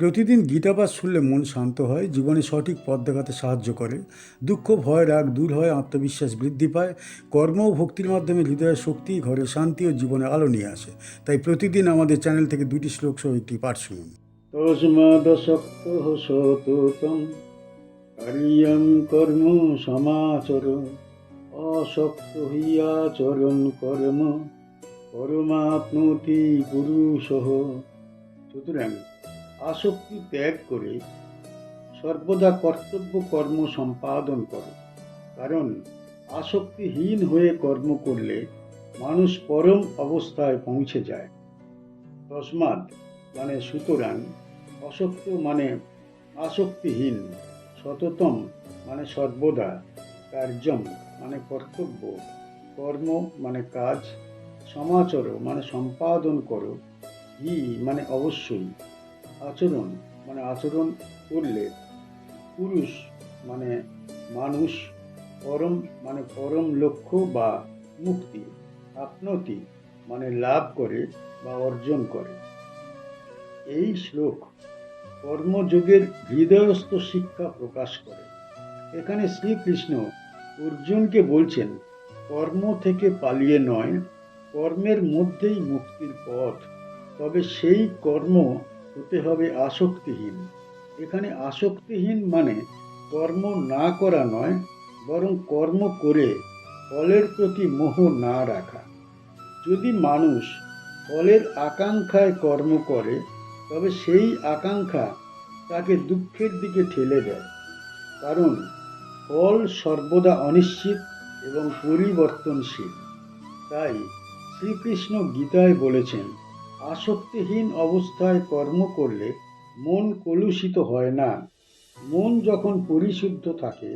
প্রতিদিন গীতাপাঠ শুনলে মন শান্ত হয়, জীবনে সঠিক পথ দেখাতে সাহায্য করে। দুঃখ, ভয়, রাগ দূর হয়, আত্মবিশ্বাস বৃদ্ধি পায়। কর্ম ও ভক্তির মাধ্যমে হৃদয়ের শক্তি, ঘরে শান্তি ও জীবনে আলো নিয়ে আসে। তাই প্রতিদিন আমাদের চ্যানেল থেকে 2টি শ্লোক সহ একটি পাঠ শুনুন। তস্মাদসক্তঃ সততং কার্যং কর্ম সমাচর, অসক্ত হইয়াচরণ কর্ম পরমাপ্নোতি পুরুষঃ। সুতরাং আসক্তি ত্যাগ করে সর্বদা কর্তব্য কর্ম সম্পাদন করো, কারণ আসক্তিহীন হয়ে কর্ম করলে মানুষ পরম অবস্থায় পৌঁছে যায়। তসমাৎ মানে সুতরাং, অসক্ত মানে আসক্তিহীন, সততম মানে সর্বদা, কার্যম মানে কর্তব্য, কর্ম মানে কাজ, সমাচর মানে সম্পাদন করো, হি মানে অবশ্যই, আচরণ মানে আচরণ করলে, পুরুষ মানে মানুষ, পরম মানে পরম লক্ষ্য বা মুক্তি, আপনতি মানে লাভ করে বা অর্জন করে। এই শ্লোক কর্মযোগের হৃদয়স্থ শিক্ষা প্রকাশ করে। এখানে শ্রীকৃষ্ণ অর্জুনকে বলছেন, কর্ম থেকে পালিয়ে নয়, কর্মের মধ্যেই মুক্তির পথ, তবে সেই কর্ম হতে হবে আসক্তিহীন। এখানে আসক্তিহীন মানে কর্ম না করা নয়, বরং কর্ম করে ফলের প্রতি মোহ না রাখা। যদি মানুষ ফলের আকাঙ্ক্ষায় কর্ম করে, তবে সেই আকাঙ্ক্ষা তাকে দুঃখের দিকে ঠেলে দেয়, কারণ ফল সর্বদা অনিশ্চিত এবং পরিবর্তনশীল। তাই শ্রীকৃষ্ণ গীতায় বলেছেন, আসক্তিহীন অবস্থায় কর্ম করলে মন কলুষিত হয় না। মন যখন পরিশুদ্ধ থাকে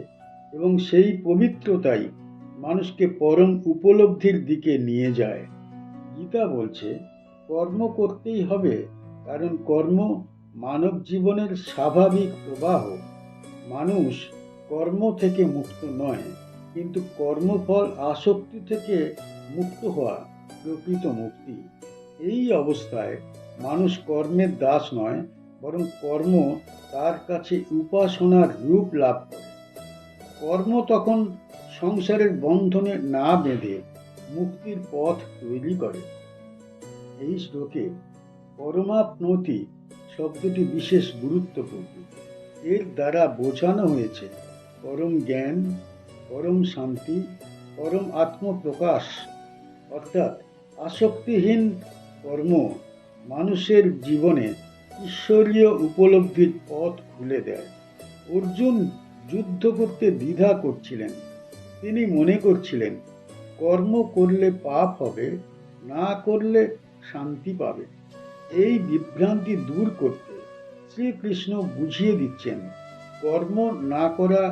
এবং সেই পবিত্রতাই মানুষকে পরম উপলব্ধির দিকে নিয়ে যায়। গীতা বলছে, কর্ম করতেই হবে, কারণ কর্ম মানব জীবনের স্বাভাবিক প্রবাহ। মানুষ কর্ম থেকে মুক্ত নয়, কিন্তু কর্মফল আসক্তি থেকে মুক্ত হওয়া প্রকৃত মুক্তি। এই অবস্থায় মানুষ কর্মের দাস নয়, বরং কর্ম তার কাছে উপাসনার রূপ লাভ করে। কর্ম তখন সংসারের বন্ধনে না বেঁধে মুক্তির পথ তৈরি করে। এই শ্লোকে পরমাপ্নতি শব্দটি বিশেষ গুরুত্বপূর্ণ। এর দ্বারা বোঝানো হয়েছে পরম জ্ঞান, পরম শান্তি, পরম আত্মপ্রকাশ। অর্থাৎ আসক্তিহীন কর্ম মানুষের জীবনে ঈশ্বরীয় উপলব্ধির পথ খুলে দেয়। অর্জুন যুদ্ধ করতে দ্বিধা করছিলেন। তিনি মনে করছিলেন, কর্ম করলে পাপ হবে, না করলে শান্তি পাবে। এই বিভ্রান্তি দূর করতে শ্রীকৃষ্ণ বুঝিয়ে দিচ্ছেন, কর্ম না করা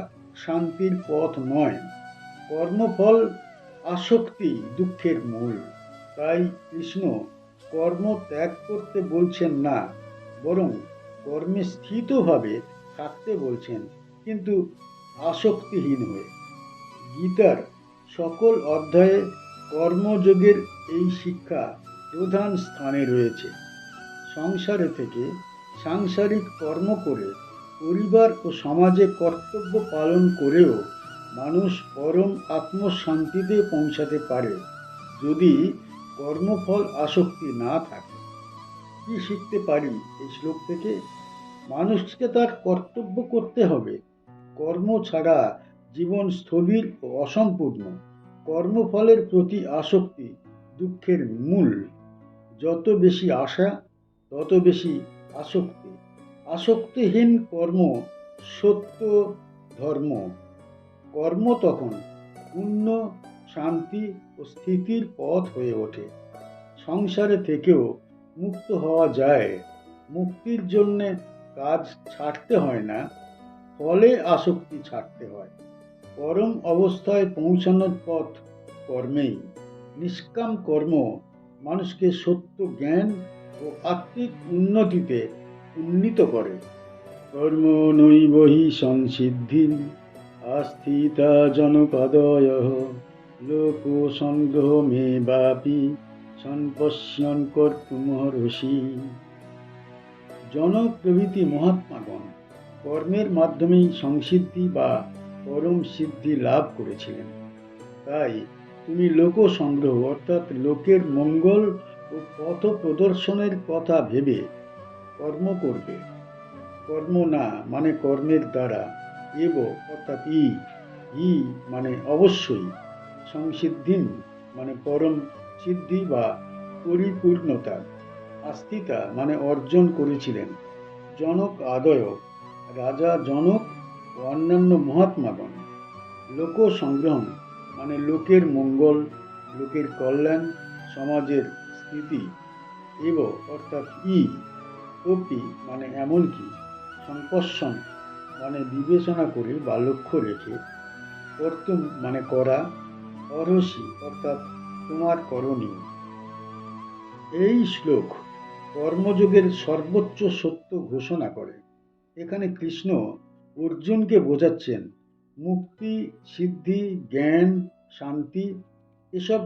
শান্তির পথ নয়, কর্মফল আসক্তি দুঃখের মূল। তাই কৃষ্ণ কর্ম ত্যাগ করতে বলছেন না, বরং কর্মে স্থিতভাবে থাকতে বলছেন, কিন্তু আসক্তিহীন হয়ে। গীতার সকল অধ্যায়ে কর্মযোগের এই শিক্ষা প্রধান স্থানে রয়েছে। সংসারে থেকে সাংসারিক কর্ম করে, পরিবার ও সমাজে কর্তব্য পালন করেও মানুষ পরম আত্মশান্তিতে পৌঁছাতে পারে, যদি কর্মফল আসক্তি না থাকে। কি শিখতে পারি এই শ্লোক থেকে? মানুষকে তার কর্তব্য করতে হবে। কর্ম ছাড়া জীবন স্থবির ও অসম্পূর্ণ। কর্মফলের প্রতি আসক্তি দুঃখের মূল। যত বেশি আশা, তত বেশি আসক্তি। আসক্তিহীন কর্ম সত্য ধর্ম। কর্ম তখন পুণ্য, শান্তি ও স্থিতির পথ হয়ে ওঠে। সংসারে থেকেও মুক্ত হওয়া যায়। মুক্তির জন্যে কাজ ছাড়তে হয় না, ফলে আসক্তি ছাড়তে হয়। পরম অবস্থায় পৌঁছানোর পথ কর্মেই। নিষ্কাম কর্ম মানুষকে সত্য জ্ঞান ও আত্মিক উন্নতিতে উন্নীত করে। কর্ম নৈব হি সংসিদ্ধি আস্থিতা জনপদয়ঃ, লোক সংগ্রহ মে বাপি সম্পশ্যন কর্তুমর্হসি। জনক প্রভৃতি মহাত্মাগণ কর্মের মাধ্যমেই সংসিদ্ধি বা পরম সিদ্ধি লাভ করেছিলেন। তাই তুমি লোক সংগ্রহ অর্থাৎ লোকের মঙ্গল ও পথ প্রদর্শনের কথা ভেবে কর্ম করবে। কর্ম না মানে কর্মের দ্বারা, এব অর্থাৎ ই মানে অবশ্যই, সংসিদ্ধিন মানে পরম সিদ্ধি বা পরিপূর্ণতা, আস্থিতা মানে অর্জন করেছিলেন জনক আদয়, রাজা জনক ও অন্যান্য মহাত্মাগণ। লোক সংগ্রহ মানে লোকের মঙ্গল, লোকের কল্যাণ, সমাজের স্থিতি, এব অর্থাৎ অপি মানে এমনকি, সংপর্শন মানে বিবেচনা করে বা লক্ষ্য রেখে, কর্তুম মানে করা, অরসি অর্থাৎ তোমার করণীয়। এই শ্লোক কর্মযোগের সর্বোচ্চ সত্য ঘোষণা করে। এখানে কৃষ্ণ অর্জুনকে বোঝাচ্ছেন মুক্তি, সিদ্ধি, জ্ঞান, শান্তি এসব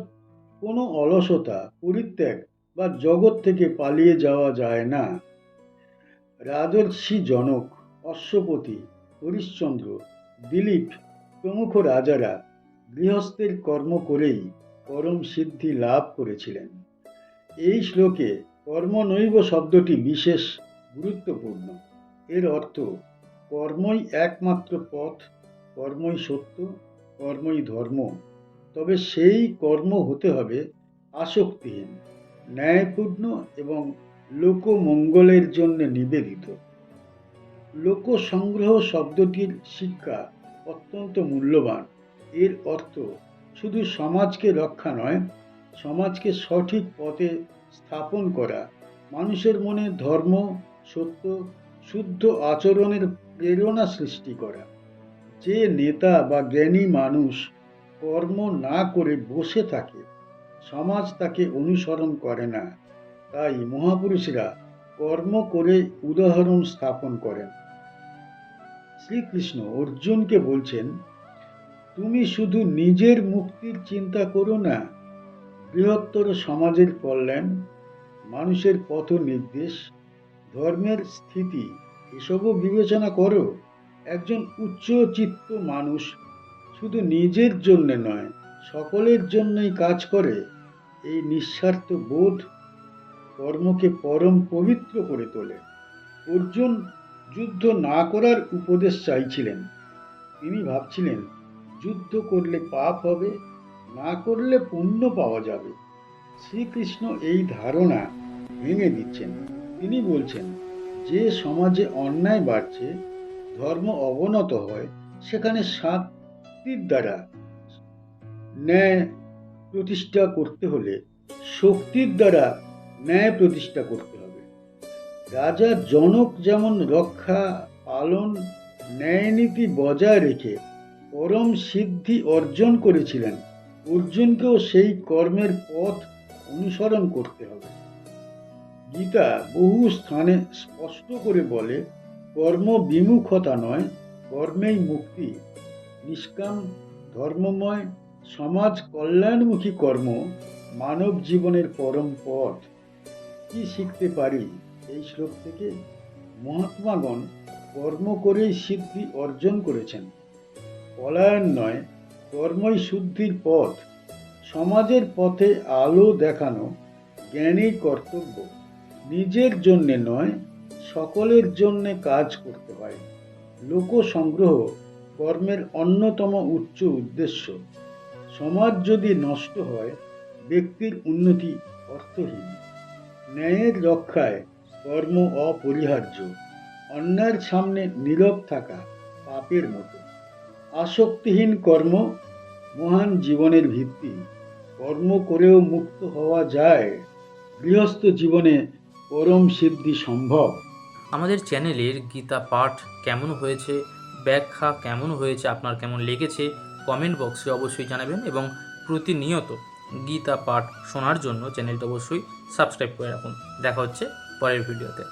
কোনো অলসতা, পরিত্যাগ বা জগৎ থেকে পালিয়ে যাওয়া যায় না। রাজর্ষি জনক, অশ্বপতি, হরিশ্চন্দ্র, দিলীপ প্রমুখ রাজারা গৃহস্থের কর্ম করেই পরম সিদ্ধি লাভ করেছিলেন। এই শ্লোকে কর্মনৈব শব্দটি বিশেষ গুরুত্বপূর্ণ। এর অর্থ কর্মই একমাত্র পথ, কর্মই সত্য, কর্মই ধর্ম। তবে সেই কর্ম হতে হবে আসক্তিহীন, ন্যায়পূর্ণ এবং লোকমঙ্গলের জন্য নিবেদিত। লোকসংগ্রহ শব্দটির শিক্ষা অত্যন্ত মূল্যবান। এর অর্থ শুধু সমাজকে রক্ষা নয়, সমাজকে সঠিক পথে স্থাপন করা, মানুষের মনে ধর্ম, সত্য, শুদ্ধ আচরণের প্রেরণা সৃষ্টি করা। যে নেতা বা জ্ঞানী মানুষ কর্ম না করে বসে থাকে, সমাজ তাকে অনুসরণ করে না। তাই মহাপুরুষরা কর্ম করে উদাহরণ স্থাপন করেন। শ্রীকৃষ্ণ অর্জুনকে বলছেন, তুমি শুধু নিজের মুক্তির চিন্তা করো না, বৃহত্তর সমাজের কল্যাণ, মানুষের পথ নির্দেশ, ধর্মের স্থিতি এসবও বিবেচনা করো। একজন উচ্চচিত্ত মানুষ শুধু নিজের জন্য নয়, সকলের জন্যই কাজ করে। এই নিঃস্বার্থ বোধ কর্মকে পরম পবিত্র করে তোলে। অর্জুন যুদ্ধ না করার উপদেশ চাইছিলেন। তিনি ভাবছিলেন যুদ্ধ করলে পাপ হবে, না করলে পুণ্য পাওয়া যাবে। শ্রীকৃষ্ণ এই ধারণা ভেঙে দিচ্ছেন। তিনি বলছেন, যে সমাজে অন্যায় বাড়ছে, ধর্ম অবনত হয়, সেখানে শান্তির দ্বারা ন্যায় প্রতিষ্ঠা করতে হলে শক্তির দ্বারা ন্যায় প্রতিষ্ঠা করতে হবে। রাজা জনক যেমন রক্ষা, পালন, ন্যায়নীতি বজায় রেখে পরম সিদ্ধি অর্জন করেছিলেন, অর্জুনকেও সেই কর্মের পথ অনুসরণ করতে হবে। গীতা বহু স্থানে স্পষ্ট করে বলে, কর্ম বিমুখতা নয়, কর্মেই মুক্তি। নিষ্কাম, ধর্মময়, সমাজ কল্যাণমুখী কর্ম মানব জীবনের পরম পথ। কি শিখতে পারি এই শ্লোক থেকে? মহাত্মাগণ কর্ম করেই সিদ্ধি অর্জন করেছেন। পলায়ন নয়, কর্মই শুদ্ধির পথ। সমাজের পথে আলো দেখানো জ্ঞানীর কর্তব্য। নিজের জন্যে নয়, সকলের জন্যে কাজ করতে হয়। লোক সংগ্রহ কর্মের অন্যতম উচ্চ উদ্দেশ্য। সমাজ যদি নষ্ট হয়, ব্যক্তির উন্নতি অর্থহীন। ন্যায়ের রক্ষায় কর্ম অপরিহার্য। অন্যায়ের সামনে নীরব থাকা পাপের মতো। আসক্তিহীন কর্ম মহান জীবনের ভিত্তি। কর্ম করেও মুক্ত হওয়া যায়, গৃহস্থ জীবনে পরম সিদ্ধি সম্ভব। আমাদের চ্যানেলের গীতা পাঠ কেমন হয়েছে, ব্যাখ্যা কেমন হয়েছে, আপনার কেমন লেগেছে কমেন্ট বক্সে অবশ্যই জানাবেন, এবং প্রতিনিয়ত গীতা পাঠ শোনার জন্য চ্যানেলটা অবশ্যই সাবস্ক্রাইব করে রাখুন। দেখা হচ্ছে পরের ভিডিওতে।